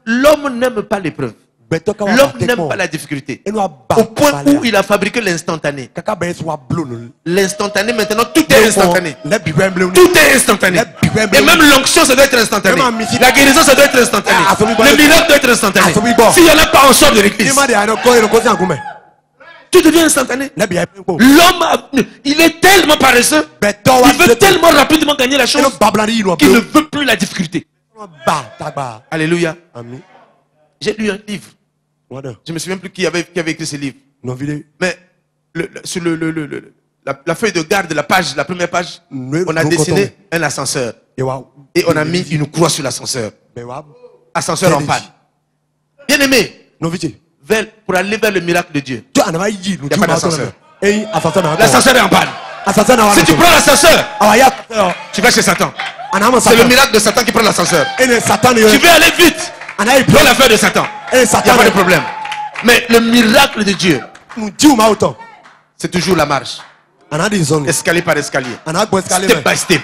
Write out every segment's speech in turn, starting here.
l'homme n'aime pas l'épreuve. L'homme n'aime pas la difficulté. Au point où il a fabriqué l'instantané. L'instantané, maintenant, tout est instantané. Tout est instantané. Et même l'onction, ça doit être instantané. La guérison, ça doit être instantané. Le miracle doit être instantané. S'il n'y en a pas, on sort de l'église. Tout devient instantané. L'homme, il est tellement paresseux. Il veut tellement rapidement gagner la chose qu'il ne veut plus la difficulté. Alléluia. J'ai lu un livre. Je ne me souviens plus qui avait écrit ce livre. Mais sur la feuille de garde, la première page, on a dessiné un ascenseur. Et on a mis une croix sur l'ascenseur. Ascenseur en panne. Bien aimé, pour aller vers le miracle de Dieu, il n'y a pas d'ascenseur. L'ascenseur est en panne. Si tu prends l'ascenseur, tu vas chez Satan. C'est le miracle de Satan qui prend l'ascenseur. Tu veux aller vite. Prends l'affaire de Satan. Il n'y a pas de problème. Mais le miracle de Dieu, c'est toujours la marche. Escalier par escalier. Step by step.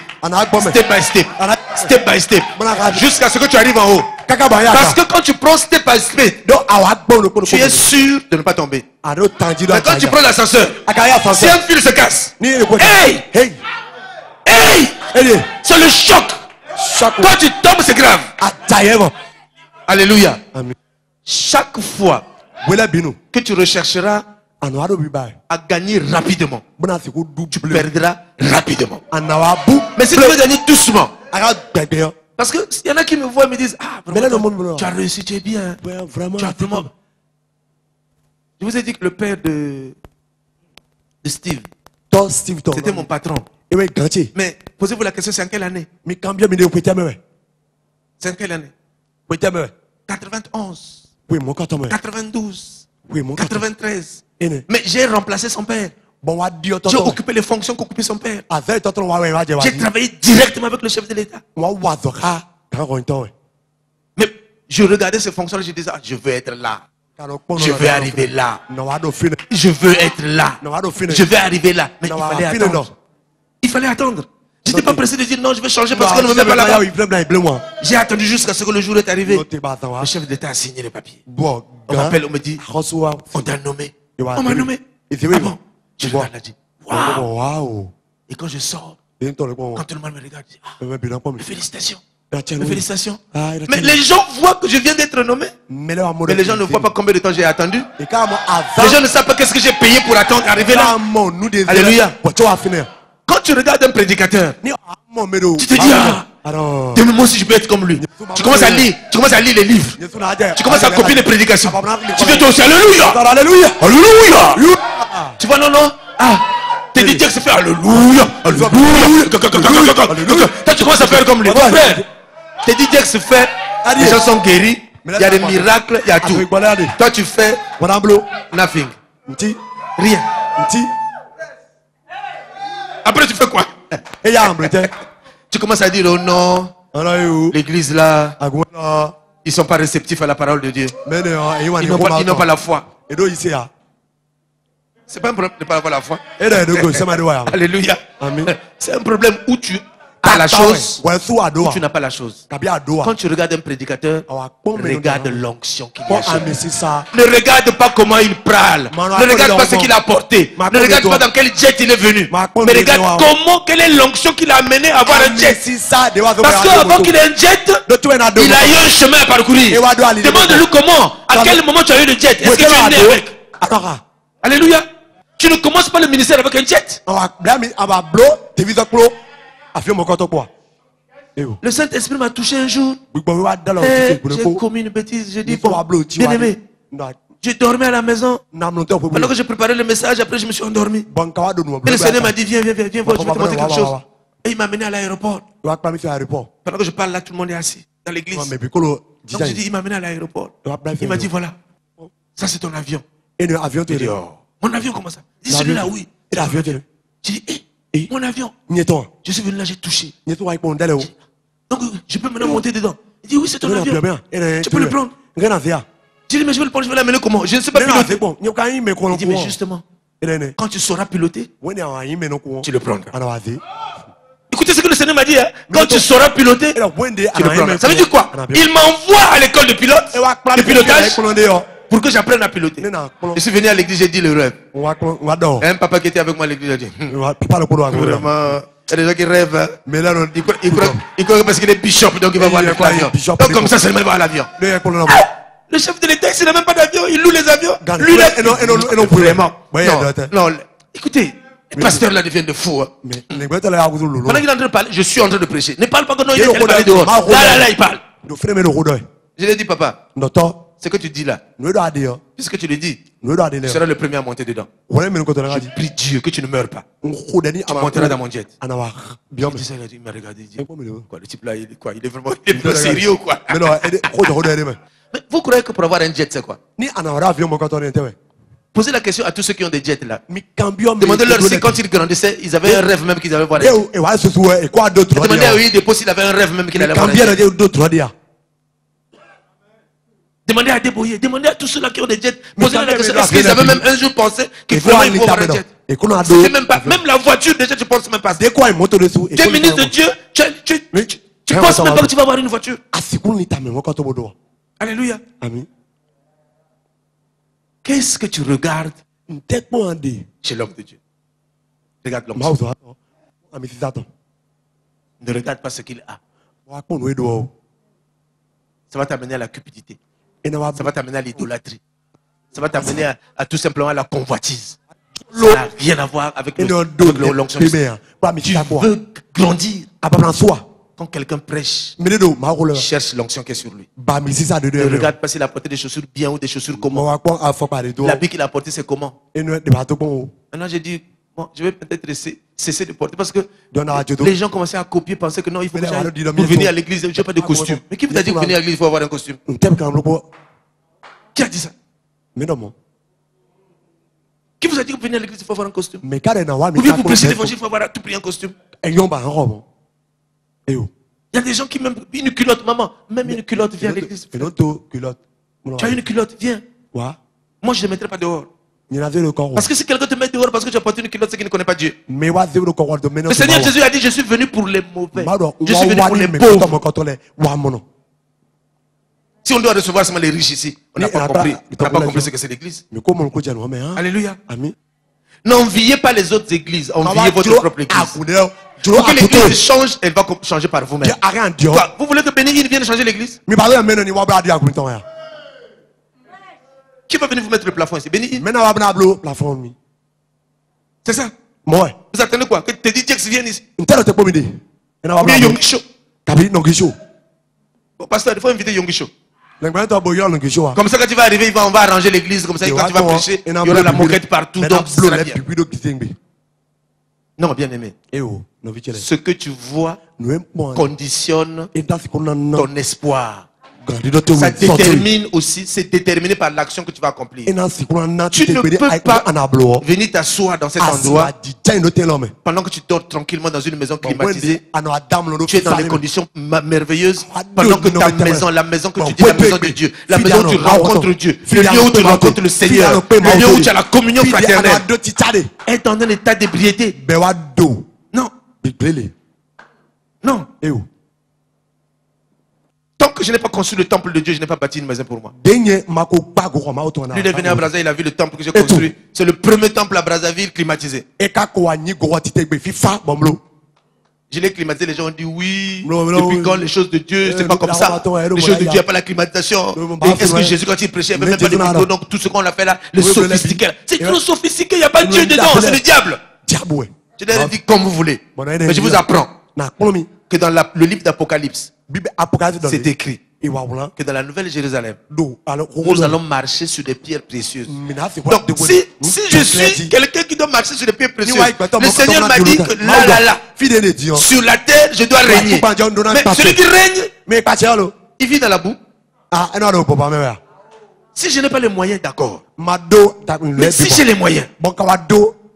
Step by step. Step by step. Jusqu'à ce que tu arrives en haut. Parce que quand tu prends step by step, tu es sûr de ne pas tomber. Mais quand tu prends l'ascenseur, si un fil se casse, hey! Hey! C'est le choc. Quand tu tombes, c'est grave. Alléluia. Chaque fois que tu rechercheras à gagner rapidement, tu perdras rapidement. Mais si tu veux gagner doucement, parce qu'il y en a qui me voient et me disent, ah, vraiment, tu as réussi, tu es bien. Tu as vraiment... Je vous ai dit que le père de Steve, c'était mon patron. Mais posez-vous la question, c'est en quelle année? C'est en quelle année? 91, 92, 93. Mais j'ai remplacé son père. J'ai occupé les fonctions qu'occupait son père. J'ai travaillé directement avec le chef de l'État. Mais je regardais ces fonctions et je disais, je veux être là. Je veux arriver là. Je veux être là. Je vais arriver là. Mais il fallait attendre. Il fallait attendre. Je n'étais pas pressé de dire non, je vais changer parce qu'on ne me met pas là-bas. J'ai attendu jusqu'à ce que le jour est arrivé. Le chef d'État a signé les papiers. On m'appelle, on me dit, on t'a nommé. On m'a nommé. Ah bon? Je regarde là, dit, waouh. Et quand je sors, quand tout le monde me regarde, je dis, félicitations. Félicitations. Mais les gens voient que je viens d'être nommé. Mais les gens ne voient pas combien de temps j'ai attendu. Les gens ne savent pas qu'est-ce que j'ai payé pour attendre arriver là. Alléluia. Quand tu regardes un prédicateur, tu te dis, demain moi aussi je peux être comme lui. Tu commences à lire les livres. Tu commences à copier les prédications. Tu dis toi aussi, alléluia. Alléluia. Tu vois, non. Tes DJ se fait alléluia. Alléluia. Toi tu commences à faire comme lui. Mon frère, tes DJ se fait, les gens sont guéris. Il y a des miracles, il y a tout. Toi tu fais nothing. Rien. Après tu fais quoi? Tu commences à dire, oh non, l'église là, ils ne sont pas réceptifs à la parole de Dieu. Ils n'ont pas la foi. C'est pas un problème de ne pas avoir la foi. Alléluia. C'est un problème où tu as la chose, où tu n'as pas la chose. Quand tu regardes un prédicateur, regarde l'onction qu'il a sur lui. Ne regarde pas comment il parle. Ne regarde pas ce qu'il a porté. Ne regarde pas dans quel jet il est venu. Mais regarde quelle est l'onction qu'il a amené à avoir un jet. Parce qu'avant qu'il ait un jet, il a eu un chemin à parcourir. Demande-lui comment, à quel moment tu as eu le jet. Est-ce que tu es né avec? Alléluia. Tu ne commences pas le ministère avec un jet. Le Saint-Esprit m'a touché un jour. J'ai commis une bêtise. J'ai dit, bien aimé, j'ai dormi à la maison. Alors que j'ai préparé le message, après je me suis endormi. Et le Seigneur m'a dit, viens, voir, je vais te montrer quelque chose. Et il m'a amené à l'aéroport. Pendant que je parle là, tout le monde est assis dans l'église. Donc j'ai dit, il m'a amené à l'aéroport. Il m'a dit, voilà, ça c'est ton avion. J'ai dit, oh, mon avion, comment ça? Il dit, celui-là, oui. J'ai dit, mon avion. Je suis venu là, j'ai touché. Donc je peux maintenant monter dedans. Il dit, oui, c'est ton avion. Tu peux le prendre. J'ai dit, mais je vais le prendre, je vais l'amener comment? Je ne sais pas piloter. Il dit, mais justement, quand tu sauras piloter, tu le prendras. Écoutez ce que le Seigneur m'a dit. Hein. Quand tu sauras piloter, tu le prends. Ça veut dire quoi? Il m'envoie à l'école de pilote, de pilotage, pour que j'apprenne à piloter. Je suis venu à l'église, j'ai dit le rêve. Un papa qui était avec moi à l'église a dit vraiment, il y a des gens qui rêvent. Hein. Mais là, il croit parce qu'il est bishop, donc il va voir l'avion. Donc comme ça, seulement il va voir l'avion. Le chef de l'État, il n'a même pas d'avion, il loue les avions. Lui, là, vraiment. Non, écoutez, les pasteurs là deviennent de fous. Hein. Pendant qu'il est en train de parler, je suis en train de prêcher. Ne parle pas quand il est parler dehors. Là, il parle. Je lui ai dit, papa, ce que tu dis là, puisque tu le dis, tu seras le premier à monter dedans. Je prie Dieu que tu ne meurs pas. Tu monteras dans mon jet. Il m'a regardé, il dit, quoi, le type là, il est vraiment sérieux ou quoi? Mais vous croyez que pour avoir un jet, c'est quoi? Posez la question à tous ceux qui ont des jets là. Demandez-leur si quand ils grandissaient, ils avaient un rêve même qu'ils avaient voir. Demandez à Oyedepo s'il avait un rêve même qu'il allait voir. Demandez à Deboye, demandez à tous ceux là qui ont des jets. Posez la question, est-ce qu'ils avaient même un jour pensé qu'il faut avoir un jet? C'est même pas, même la voiture déjà tu penses même pas. Tu es ministre de Dieu, tu penses même pas que tu vas avoir une voiture. Alléluia. Amen. Qu'est-ce que tu regardes chez l'homme de Dieu? Regarde l'homme. Ne regarde pas ce qu'il a. Ça va t'amener à la cupidité. Ça va t'amener à l'idolâtrie. Ça va t'amener à tout simplement à la convoitise. Ça n'a rien à voir avec l'onction. Tu veux grandir. Quand quelqu'un prêche, cherche l'onction qui est sur lui. Ne regarde pas s'il a porté des chaussures bien ou des chaussures comment. L'habit qu'il a porté, c'est comment. Maintenant, j'ai dit, bon, je vais peut-être cesser de porter parce que les gens commençaient à copier, pensaient que non, il faut que j'aille pour venir à l'église, je n'ai pas de costume. Mais qui vous a dit que venir à l'église, il faut avoir un costume? Qui a dit ça? Qui vous a dit que venir à l'église, il faut avoir un costume? Ou bien pour prêcher l'évangile, il faut avoir à tout prix un costume. Il y a des gens qui même une culotte, maman, même une culotte, viens à l'église. Tu as une culotte, viens. Moi, je ne te mettrai pas dehors. Parce que si quelqu'un te met dehors parce que tu as porté une culotte, c'est qu'il ne connaît pas Dieu. Le Seigneur Jésus a dit, je suis venu pour les mauvais. Je suis venu pour les pauvres. Si on doit recevoir seulement les riches ici, on n'a pas compris. On n'a pas compris ce que c'est l'église. Alléluia. N'enviez pas les autres églises, enviez votre propre église. Pour que l'église change, elle va changer par vous-même. Vous voulez que Bénin vienne changer l'église? Qui va venir vous mettre le plafond ici? Béni. C'est ça? Vous attendez quoi? Que te dit Jax vienne ici? Bien Yongisho. Bon, pasteur, il faut inviter Yongisho. Comme ça, quand tu vas arriver, on va arranger l'église. Comme ça, quand tu vas prêcher, il y aura la moquette partout. Donc, ce sera bien. Non, bien aimé. Ce que tu vois conditionne ton espoir. Ça détermine aussi, c'est déterminé par l'action que tu vas accomplir. Tu ne peux pas venir t'asseoir dans cet endroit pendant que tu dors tranquillement dans une maison climatisée. Tu es dans des conditions merveilleuses pendant que ta maison, la maison que tu dis, la maison de Dieu, la maison où tu rencontres Dieu, le lieu où tu rencontres le Seigneur, le lieu où tu as la communion fraternelle, est dans un état d'ébriété. Non. Non. Tant que je n'ai pas construit le temple de Dieu, je n'ai pas bâti une maison pour moi. Lui, il est venu à Brazzaville, il a vu le temple que j'ai construit. C'est le premier temple à Brazzaville climatisé. Je l'ai climatisé, les gens ont dit oui. Depuis quand les choses de Dieu, c'est pas comme ça. Les choses de Dieu, il n'y a pas la climatisation. Est-ce que Jésus, quand il prêchait, il n'y avait même pas de micro? Donc tout ce qu'on a fait là, le sophistiqué. C'est trop sophistiqué, il n'y a pas de Dieu dedans, c'est le diable. Je leur ai dit comme vous voulez. Mais je vous apprends que dans le livre d'Apocalypse, c'est écrit que dans la nouvelle Jérusalem, nous allons marcher sur des pierres précieuses. Donc, si je suis quelqu'un qui doit marcher sur des pierres précieuses, le Seigneur m'a dit que là, sur la terre, je dois régner. Mais celui qui règne, il vit dans la boue. Si je n'ai pas les moyens, d'accord. Mais si j'ai les moyens,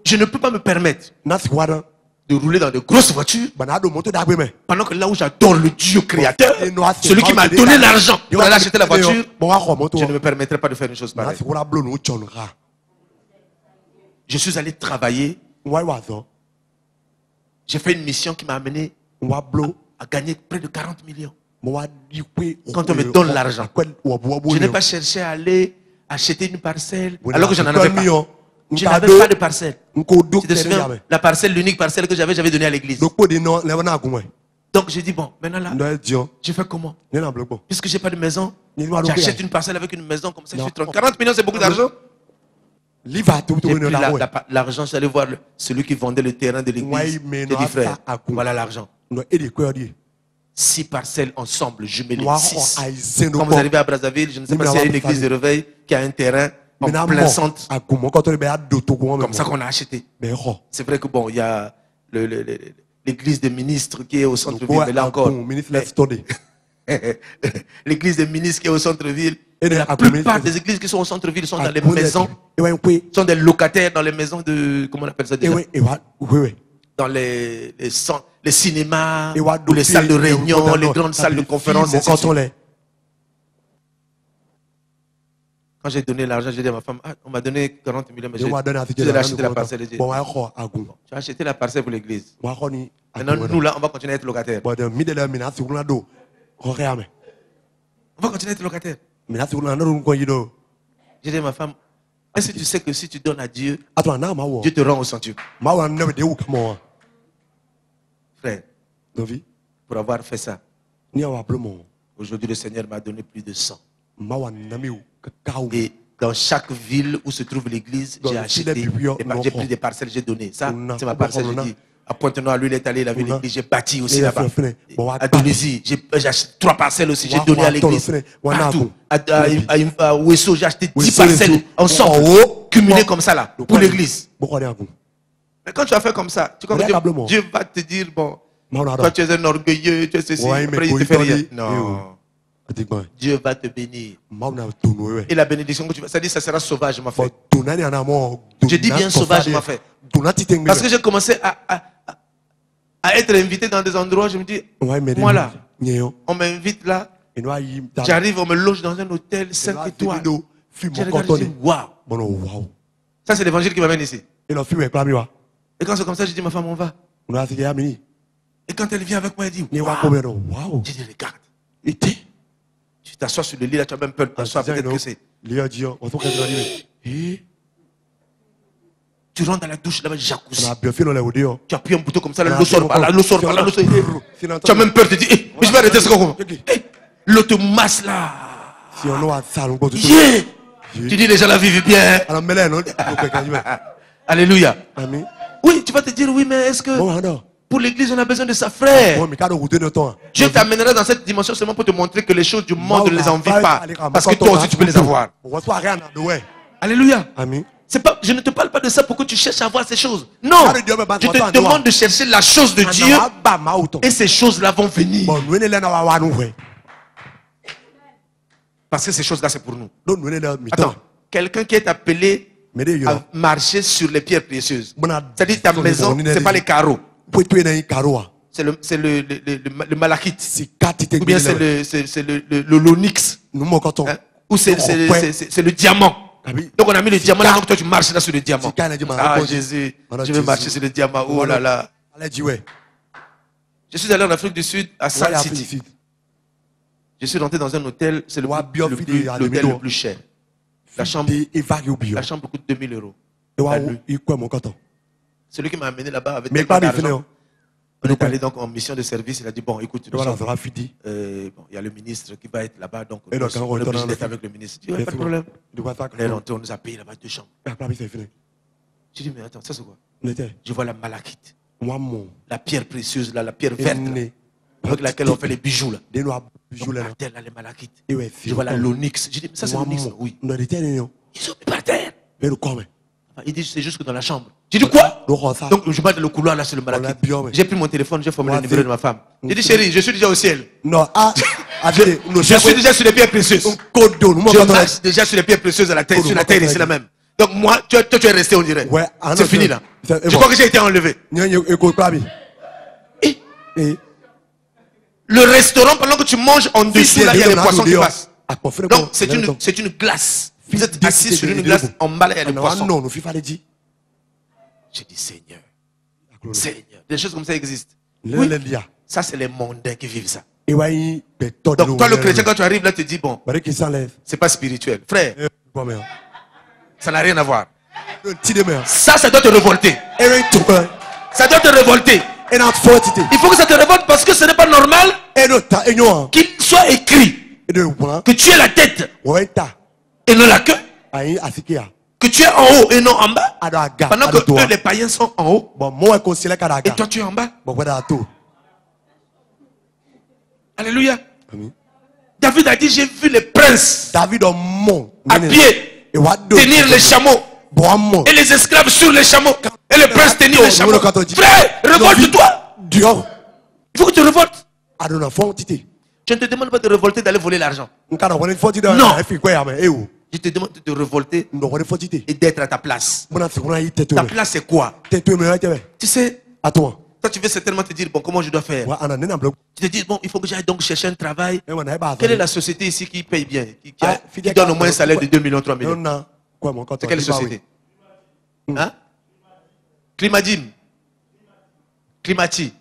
je ne peux pas me permettre de rouler dans de grosses voitures pendant que là où j'adore le Dieu créateur, celui qui m'a donné l'argent pour aller acheter la voiture, je ne me permettrai pas de faire une chose pareille. Je suis allé travailler J'ai fait une mission qui m'a amené à gagner près de 40 millions. Quand on me donne l'argent, je n'ai pas cherché à aller acheter une parcelle alors que je n'en avais pas. Je n'avais pas de parcelle. Tu te souviens, la parcelle, l'unique parcelle que j'avais donnée à l'église. Donc j'ai dit, bon, maintenant là, je fais comment? Puisque je n'ai pas de maison, j'achète une parcelle avec une maison comme ça, je suis tranquille. 40 millions, c'est beaucoup d'argent. J'ai pris l'argent, je suis allé voir celui qui vendait le terrain de l'église. J'ai dit, frère, voilà l'argent. 6 parcelles ensemble, jumelées. 6. Quand vous arrivez à Brazzaville, je ne sais pas s'il y a une église de réveil qui a un terrain en plein centre. Comme ça qu'on a acheté. C'est vrai que bon, il y a l'église des ministres qui est au centre-ville, mais là encore. L'église des ministres qui est au centre-ville. La plupart des églises qui sont au centre-ville sont dans les maisons, sont des locataires dans les maisons de, comment on appelle ça déjà? Dans les cinémas, ou les salles de réunion, les grandes salles de conférence. Quand j'ai donné l'argent, j'ai dit à ma femme, ah, on m'a donné 40 millions, mais j'ai acheté la parcelle. Tu as acheté la parcelle pour l'église. Maintenant, nous là, on va continuer à être locataires. On va continuer à être locataires. J'ai dit à ma femme, est-ce que tu sais que si tu donnes à Dieu, Dieu te rend au centuple? Frère, pour avoir fait ça, aujourd'hui le Seigneur m'a donné plus de 100. Et dans chaque ville où se trouve l'église, j'ai acheté, j'ai pris des parcelles, j'ai donné. Ça, c'est ma parcelle, j'ai dit. À Pointe-Noire, lui, il est allé, il avait l'église, j'ai bâti aussi là-bas. À Tunisie, j'ai acheté 3 parcelles aussi, j'ai donné à l'église. Partout. À Ouesso, j'ai acheté 10 parcelles ensemble, cumulées comme ça là, pour l'église. Mais quand tu as fait comme ça, tu comprends que Dieu va te dire, bon, toi tu es un orgueilleux, tu es ceci, après il te fait rien. Non. Dieu va te bénir. Et la bénédiction que tu vas, ça dit, ça sera sauvage, ma fait. Je dis bien sauvage, ma fait. Parce que j'ai commencé à être invité dans des endroits, je me dis, moi là, on m'invite là, j'arrive, on me loge dans un hôtel 5 étoiles. Je regarde, je dis, waouh. Ça, c'est l'évangile qui m'amène ici. Et quand c'est comme ça, je dis, ma femme, on va. Et quand elle vient avec moi, elle dit, waouh. Je dis, regarde. Tu t'assois sur le lit, là, tu as même peur de t'asseoir. Peut-être que c'est. Tu rentres dans la douche, là-bas, jacuzzi. Tu appuies un bouton comme ça, l'eau sort par là, l'eau sort par là, l'eau sort. Tu as même peur de dire, je vais arrêter ce qu'on. L'eau te masse là. Yeah. Tu dis, les gens la vivent bien. Alléluia. Oui, tu vas te dire, oui, mais est-ce que pour l'église, on a besoin de sa frère? Dieu t'amènera dans cette dimension seulement pour te montrer que les choses du monde ne les envie pas. Parce que toi aussi, tu peux les avoir. Alléluia. Pas, je ne te parle pas de ça pour que tu cherches à avoir ces choses. Non. Je te demande de chercher la chose de Dieu. Et ces choses-là vont venir. Parce que ces choses-là, c'est pour nous. Attends, quelqu'un qui est appelé à marcher sur les pierres précieuses. C'est-à-dire ta maison, ce n'est pas les carreaux. C'est le malachite. Ou bien c'est le l'onyx. Hein? Ou c'est le diamant. Donc on a mis le diamant là, donc toi tu marches là sur le diamant. Ah Jésus, je vais marcher sur le diamant. Oh là là. Je suis allé en Afrique du Sud, à Sun City. Je suis rentré dans un hôtel, c'est l'hôtel le plus cher. La chambre coûte 2000 €. Celui qui m'a amené là-bas avec tellement d'argent. On est allé donc en mission de service. Il a dit, bon, écoute, il y a le ministre qui va être là-bas, donc on est obligé d'être avec le ministre. Il n'y a pas de problème. On est rentré, on nous a payé là-bas 2 chambres. Je dis, mais attends, ça c'est quoi? Je vois la malachite. La pierre précieuse, là, la pierre verte, là, avec laquelle on fait les bijoux. Là. Donc, par terre, là, les malachites. Je vois l'onyx. Je dis, mais ça c'est l'onyx? Oui. Ils sont mis par terre. Il dit, c'est juste que dans la chambre. J'ai dit, quoi? Donc, je vais dans le couloir, là, c'est le malachite. J'ai pris mon téléphone, j'ai formé le numéro de ma femme. J'ai dit, chérie, je suis déjà au ciel. Je suis déjà sur les pierres précieuses. Je marche déjà sur les pierres précieuses sur la terre ici, là même. Donc, moi, tu es resté, on dirait. C'est fini, là. Je crois que j'ai été enlevé. Le restaurant, pendant que tu manges en dessous, là, il y a des poissons qui passent. Donc, c'est une glace. Vous êtes assis sur une glace, en bas, il y a des poissons. J'ai dit, Seigneur, Seigneur, des choses comme ça existent. Oui. Ça, c'est les mondains qui vivent ça. Donc, toi, le chrétien, quand tu arrives là, tu te dis, bon, c'est pas spirituel. Frère, ça n'a rien à voir. Ça doit te révolter. Ça doit te révolter. Il faut que ça te révolte parce que ce n'est pas normal qu'il soit écrit que tu es la tête et non la queue. Que tu es en haut et non en bas. Pendant que eux, les païens sont en haut. Et toi, tu es en bas. Alléluia. David a dit, j'ai vu les princes à pied tenir les chameaux. Et les esclaves sur les chameaux. Et les princes tenir les chameaux. Frère, révolte-toi. Il faut que tu révoltes. Je ne te demande pas de révolter d'aller voler l'argent. Non. Je te demande de te révolter et d'être à ta place. Ta place c'est quoi? Tu sais, toi tu veux certainement te dire, bon, comment je dois faire? Tu te dis, bon, il faut que j'aille donc chercher un travail. Quelle est la société ici qui paye bien, qui donne au moins un salaire de 2 millions, 3 millions? C'est quelle société? Hein? Climadim. Climati.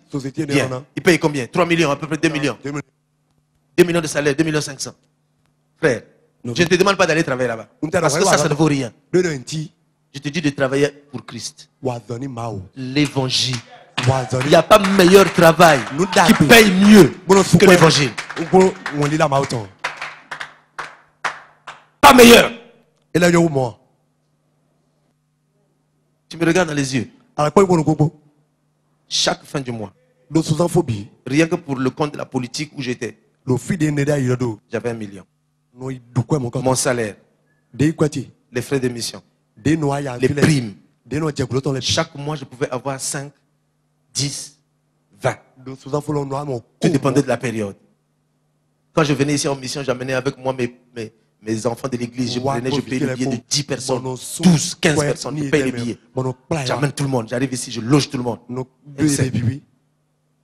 Bien. Il paye combien? 3 millions, à peu près 2 millions. 2 millions de salaire, 2 millions 500. Frère, je ne te demande pas d'aller travailler là-bas. Parce que ça ne vaut rien. Je te dis de travailler pour Christ. L'évangile. Il n'y a pas meilleur travail qui paye mieux que l'évangile. Pas meilleur. Tu me regardes dans les yeux. Chaque fin du mois, rien que pour le compte de la politique où j'étais, j'avais 1 million. Mon salaire, les frais d'émission, les primes. Chaque mois, je pouvais avoir 5, 10, 20. Tout dépendait de la période. Quand je venais ici en mission, j'amenais avec moi mes enfants de l'église. Je prenais, je payais le billet de 10 personnes, 12, 15 personnes. Je paye les billets. J'amène tout le monde. J'arrive ici, je loge tout le monde.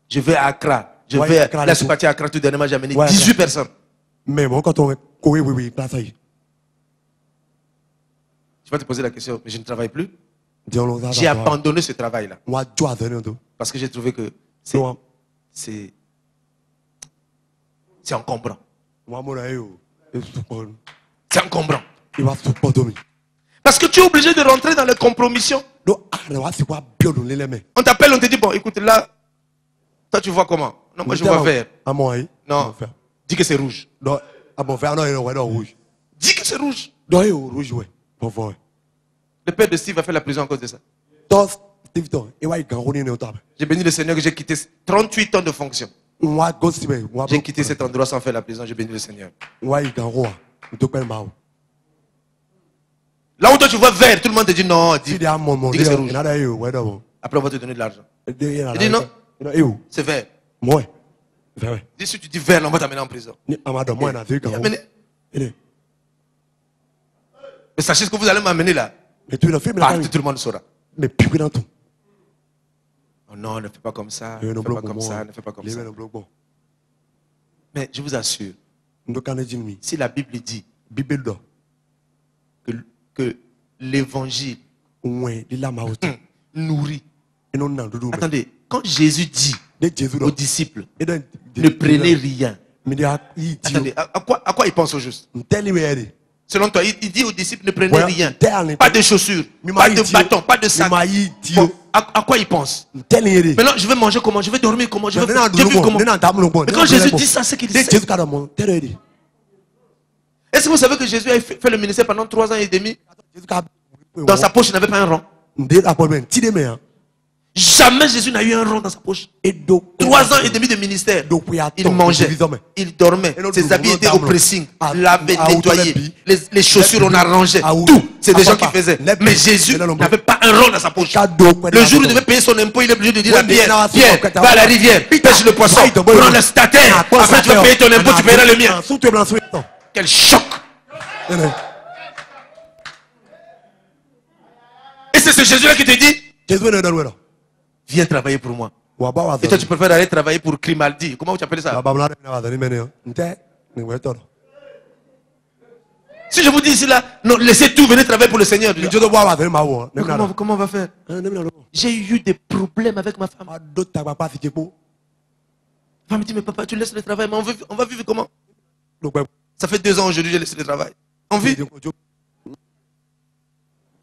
Je vais à Accra. Je vais là, je suis parti à Accra tout dernièrement, j'ai amené 18 personnes. Je vais te poser la question, mais je ne travaille plus. J'ai abandonné ce travail-là. Parce que j'ai trouvé que c'est encombrant. C'est encombrant. Parce que tu es obligé de rentrer dans les compromissions. On t'appelle, on te dit, bon, écoute, là, toi tu vois comment? Non, moi je vois vert. Non, dis que c'est rouge. Dis que c'est rouge. Le père de Steve a fait la prison à cause de ça. J'ai béni le Seigneur que j'ai quitté 38 ans de fonction. J'ai quitté cet endroit sans faire la prison, j'ai béni le Seigneur. Là où toi tu vois vert, tout le monde te dit non, dis que c'est rouge. Après on va te donner de l'argent. Il dit non, c'est vert. Dis si tu dis vert, on va t'amener en prison. Mais sachez ce que vous allez m'amener là. Partout, tout le monde saura. Oh non, ne fais pas comme ça. Ne fais pas comme ça. Ne fais pas comme ça. Mais je vous assure, si la Bible dit que l'évangile nourrit. Attendez, quand Jésus dit aux disciples, ne prenez rien. Attendez, à quoi il pense au juste? Selon toi, il dit aux disciples, ne prenez rien. Pas de chaussures, pas de bâton, pas de sac. Bon, à quoi il pense? Maintenant, je vais manger comment? Je vais dormir comment? Je vais vivre comment? Mais quand Jésus dit ça, c'est qu'il sait. Est-ce que vous savez que Jésus a fait le ministère pendant 3 ans et demi? Dans sa poche, il n'avait pas un rond. Jamais Jésus n'a eu un rond dans sa poche. 3 ans et demi de ministère. Il mangeait, il dormait, ses habits étaient au pressing, lavé, nettoyé, les chaussures on arrangeait, tout. C'est des gens qui faisaient. Mais Jésus n'avait pas un rond dans sa poche. Le jour où il devait payer son impôt, il est obligé de dire à Pierre, Pierre, va à la rivière, pêche le poisson, prends le statère, après tu vas payer ton impôt, tu paieras le mien. Quel choc! Et c'est ce Jésus-là qui te dit, viens travailler pour moi. Et toi, tu préfères aller travailler pour Grimaldi. Comment tu appelles ça? Si je vous dis ici là, non, laissez tout, venez travailler pour le Seigneur. Comment on va faire? J'ai eu des problèmes avec ma femme. Elle me dit, mais papa, tu laisses le travail, mais on va vivre comment? Ça fait 2 ans aujourd'hui, j'ai laissé le travail. On vit.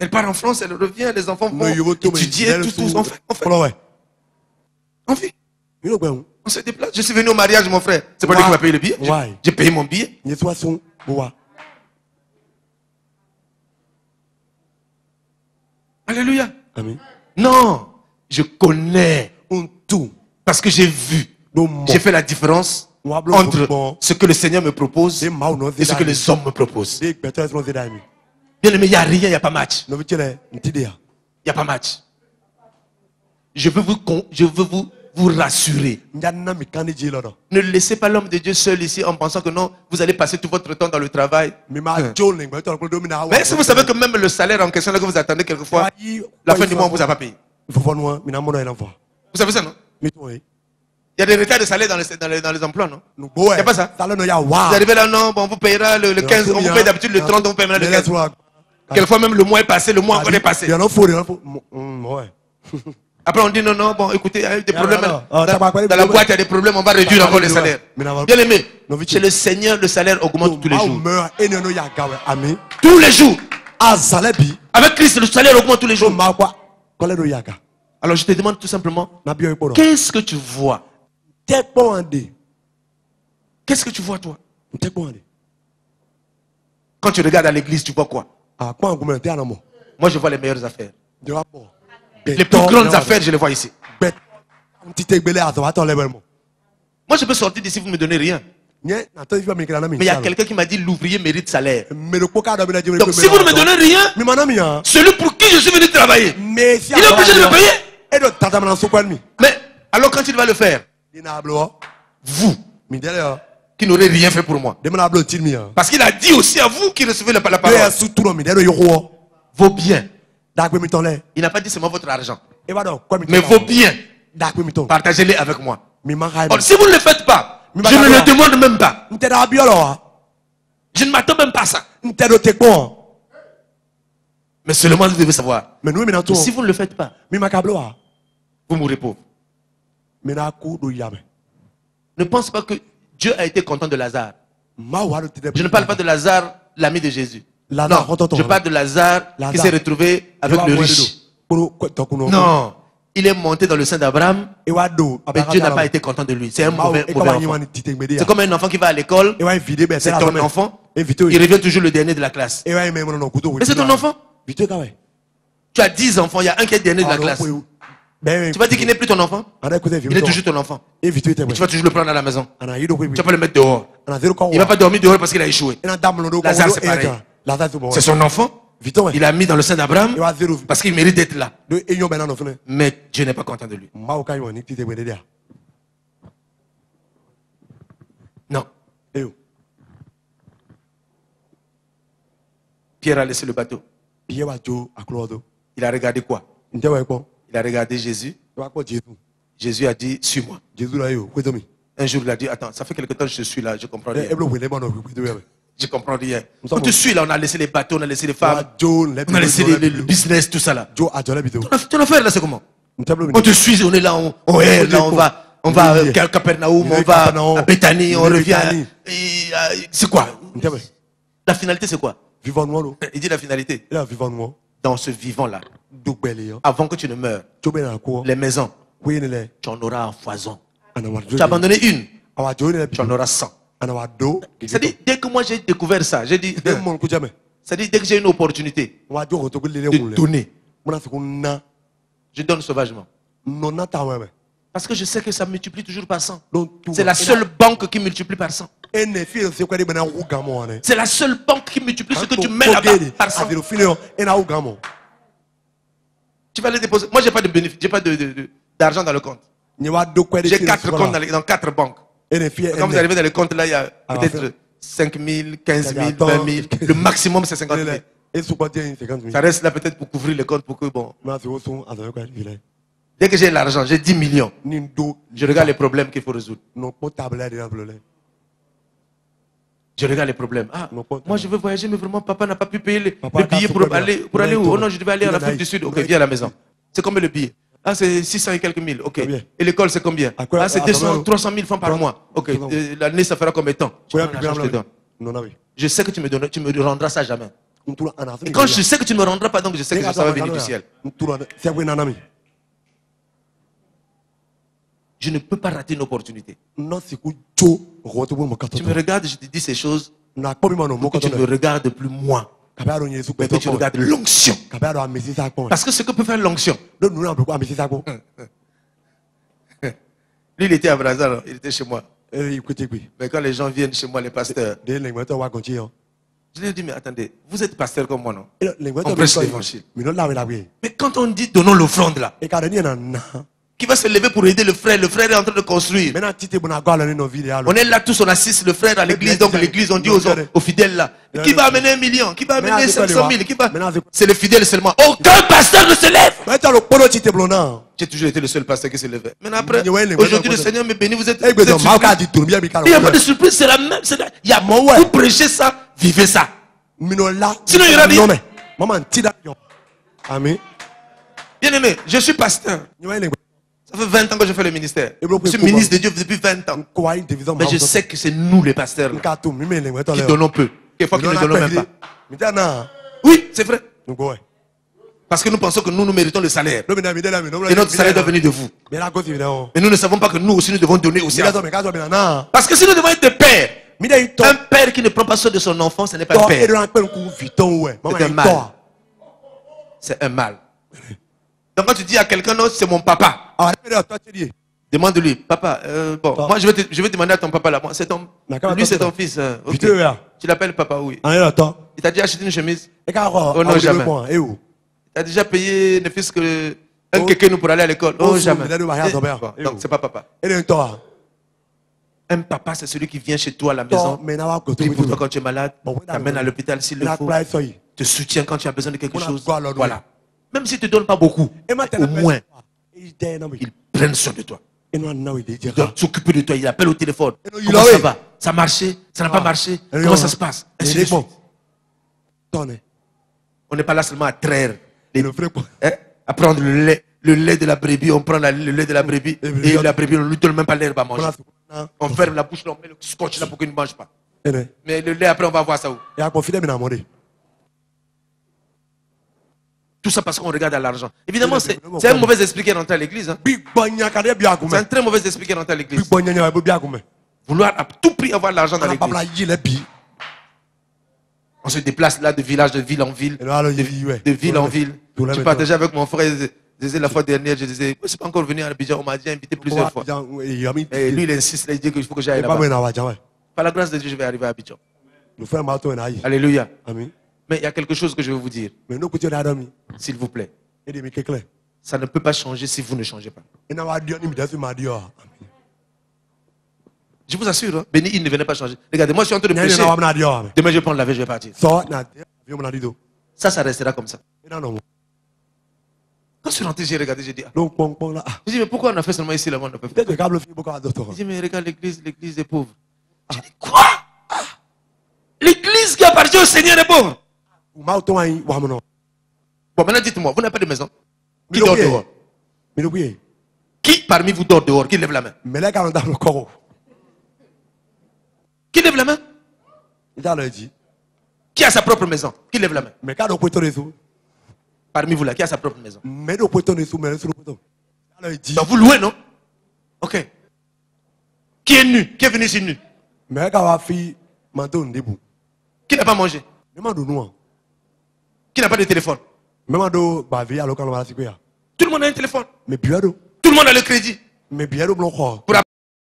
Elle part en France, elle revient, les enfants vont étudier, tout. On vit. On se déplace. Je suis venu au mariage de mon frère. C'est pas lui qui m'a payé le billet. J'ai payé mon billet. Alléluia. Amen. Non, je connais tout. Parce que j'ai vu. J'ai fait la différence entre ce que le Seigneur me propose et ce que les hommes me proposent. Bien aimé, il n'y a rien, il n'y a pas match. Il n'y a pas match. Je veux vous rassurer. Ne laissez pas l'homme de Dieu seul ici en pensant que non, vous allez passer tout votre temps dans le travail. Mais si vous savez que même le salaire en question là que vous attendez quelquefois, la fin du mois, on ne vous a pas payé. Vous savez ça, non? Il y a des retards de salaire dans les emplois, non? Il n'y a pas ça. Vous arrivez là, non, bon, on vous payera le 15, on vous paye d'habitude le 30, on vous payera le 15. Quelquefois même le mois est passé, le mois encore est passé. Après on dit non, bon écoutez, il y a eu des problèmes. Dans la boîte il y a des problèmes, on va réduire encore les salaires. Bien aimé, chez le Seigneur, le salaire augmente tous les jours. Tous les jours. Avec Christ, le salaire augmente tous les jours. Alors je te demande tout simplement, qu'est-ce que tu vois? Qu'est-ce que tu vois toi? Quand tu regardes à l'église, tu vois quoi? Moi je vois les meilleures affaires. Les plus grandes affaires, je les vois ici. Moi je peux sortir d'ici, vous ne me donnez rien. Mais il y a quelqu'un qui m'a dit l'ouvrier mérite salaire. Donc si vous ne me donnez rien, celui pour qui je suis venu travailler, il est obligé de me payer. Mais alors quand il va le faire, vous qui n'aurez rien fait pour moi, parce qu'il a dit aussi à vous qui recevez la parole, vos biens. Il n'a pas dit seulement votre argent, mais vos biens, partagez-les avec moi. Or, si vous ne le faites pas, je ne le demande même pas. Je ne m'attends même pas à ça. Mais seulement vous devez savoir. Si vous ne le faites pas, vous mourrez pauvre. Ne pense pas que Dieu a été content de Lazare. Je ne parle pas de Lazare, l'ami de Jésus. Non, je parle de Lazare qui s'est retrouvé avec le riche. Non, il est monté dans le sein d'Abraham, mais Dieu n'a pas été content de lui. C'est un mauvais enfant. C'est comme un enfant qui va à l'école, c'est ton enfant, il revient toujours le dernier de la classe. Mais c'est ton enfant. Tu as 10 enfants, il y a un qui est le dernier de la classe. Tu vas dire qu'il n'est plus ton enfant? Il est toujours ton enfant. Mais tu vas toujours le prendre à la maison. Tu ne vas pas le mettre dehors. Il ne va pas dormir dehors parce qu'il a échoué. Lazare, c'est pareil. C'est son enfant. Il a mis dans le sein d'Abraham parce qu'il mérite d'être là. Mais Dieu n'est pas content de lui. Non. Pierre a laissé le bateau. Il a regardé quoi? Il a regardé Jésus. Jésus a dit, suis-moi. Un jour, il a dit, attends, ça fait quelque temps que je suis là, je comprends rien. Je comprends rien. On te suit là, on a laissé les bateaux, on a laissé les femmes, on a laissé le business, tout ça là. Ton affaire là, c'est comment? On te suit, on est là, on est là, on va à Capernaum, on va à Bethanie, on revient. C'est quoi? La finalité, c'est quoi? Il dit la finalité. Dans ce vivant-là, avant que tu ne meures, les maisons, tu en auras en foison. Tu as abandonné une, tu en auras 100. C'est-à-dire, dès que moi j'ai découvert ça, j'ai dit, c'est-à-dire, dès que j'ai une opportunité de donner, je donne sauvagement. Parce que je sais que ça multiplie toujours par 100. C'est la seule banque qui multiplie par 100. C'est la seule banque qui multiplie ce que tu mets là-bas par 100. Tu vas les déposer. Moi, je n'ai pas de bénéfice, je n'ai pas d'argent dans le compte. J'ai 4 comptes dans 4 banques. Quand vous arrivez dans le compte, là, il y a peut-être 5 000, 15 000, 20 000. Le maximum, c'est 50 000. Ça reste là peut-être pour couvrir le compte pour que, bon. Dès que j'ai l'argent, j'ai 10 millions. Je regarde les problèmes qu'il faut résoudre. Je regarde les problèmes. Ah, moi je veux voyager, mais vraiment papa n'a pas pu payer le billet pour aller où? Oh non, je devais aller en Afrique du Sud. Ok, viens à la maison. C'est combien le billet? Ah, c'est 600 et quelques mille. Ok. Et l'école, c'est combien? Ah, c'est 300 000 francs par mois. Ok. L'année, ça fera combien de temps? Je sais que tu me rendras ça jamais. Et quand je sais que tu ne me rendras pas, donc je sais que ça va venir du ciel. Je ne peux pas rater une opportunité. Tu me regardes, je te dis ces choses pour que tu ne me regardes plus moi, mais que tu regardes l'onction. Parce que ce que peut faire l'onction. Lui, il était à Brazil, il était chez moi. Mais quand les gens viennent chez moi, les pasteurs, je leur ai dit, mais attendez, vous êtes pasteur comme moi, non? On prêche l'évangile. Mais quand on dit donnons l'offrande là, qui va se lever pour aider le frère est en train de construire. On est là tous, on assiste le frère à l'église, donc l'église, on dit aux fidèles là, qui va amener 1 million, qui va amener 500 000, c'est le fidèle seulement. Aucun pasteur ne se lève. J'ai toujours été le seul pasteur qui se levait. Maintenant après, aujourd'hui le Seigneur me bénit, vous êtes surpris. Il n'y a pas de surprise, c'est la même. Vous prêchez ça, vivez ça. Sinon il n'y aura rien. Amen. Bien aimé, je suis pasteur. Ça fait 20 ans que je fais le ministère. Je suis ministre de Dieu depuis 20 ans. Mais je sais que c'est nous les pasteurs là, qui donnons peu. Quelquefois qui ne donnons même pas. Oui, c'est vrai. Parce que nous pensons que nous méritons le salaire. Et notre salaire doit venir de vous. Mais nous ne savons pas que nous aussi nous devons donner aussi. Parce que si nous devons être des pères, un père qui ne prend pas soin de son enfant, ce n'est pas un père. C'est un mal. C'est un mal. Donc quand tu dis à quelqu'un d'autre, c'est mon papa. Demande-lui, papa, bon, moi je vais demander à ton papa là. Lui c'est ton fils. Okay. Tu l'appelles papa, oui. Il t'a déjà acheté une chemise? Oh non, jamais. Il t'a déjà payé ne fût-ce que un kéké pour aller à l'école? Oh, jamais. Bon, donc c'est pas papa. Un papa, c'est celui qui vient chez toi à la maison, prie pour toi quand tu es malade, t'amène à l'hôpital s'il le faut, te soutient quand tu as besoin de quelque chose. Voilà. Même s'il ne te donne pas beaucoup, au moins, il prend soin de toi. Il doit s'occuper de toi. Il appelle au téléphone. Comment ça va? Ça a marché? Ça n'a pas marché? Comment ça se passe? Ainsi de suite. On n'est pas là seulement à traire, à prendre le lait de la brebis. On prend le lait de la brebis et la brebis, on ne lui donne même pas l'herbe à manger. On ferme la bouche, on met le scotch là pour qu'il ne mange pas. Mais le lait, après, on va voir ça où? Tout ça parce qu'on regarde à l'argent. Évidemment, c'est un mauvais esprit qui est rentré à l'église. Hein. C'est un très mauvais esprit qui est rentré à l'église. Vouloir à tout prix avoir l'argent dans l'église. On se déplace là de village, de ville en ville. De ville en ville. Je partageais avec mon frère la fois dernière, je disais, je ne suis pas encore venu à Abidjan, on m'a déjà invité plusieurs fois. Et lui, il insiste, il dit qu'il faut que j'aille là-bas. Par la grâce de Dieu, je vais arriver à Abidjan. Alléluia. Mais il y a quelque chose que je veux vous dire. S'il vous plaît. Ça ne peut pas changer si vous ne changez pas. Je vous assure, hein, Béni, il ne venait pas changer. Regardez, moi je suis en train de prêcher. Demain je vais prendre l'avion, je vais partir. Ça restera comme ça. Quand je suis rentré, j'ai regardé, j'ai dit, j'ai dit, mais pourquoi on a fait seulement ici, là-bas, on ne peut pas. J'ai dit, mais regarde l'église des pauvres. J'ai dit, quoi? L'église qui appartient au Seigneur des pauvres. Bon, maintenant dites-moi, vous n'avez pas de maison. Qui dort dehors? Qui parmi vous dort dehors? Qui lève la main? Qui lève la main? Qui a sa propre maison? Qui lève la main? Parmi vous là, qui a sa propre maison? Donc vous louez, non? Ok. Qui est nu? Qui est venu ici nu? Qui n'a pas mangé? Qui n'a pas de téléphone? Tout le monde a un téléphone. Tout le monde a le crédit. Pour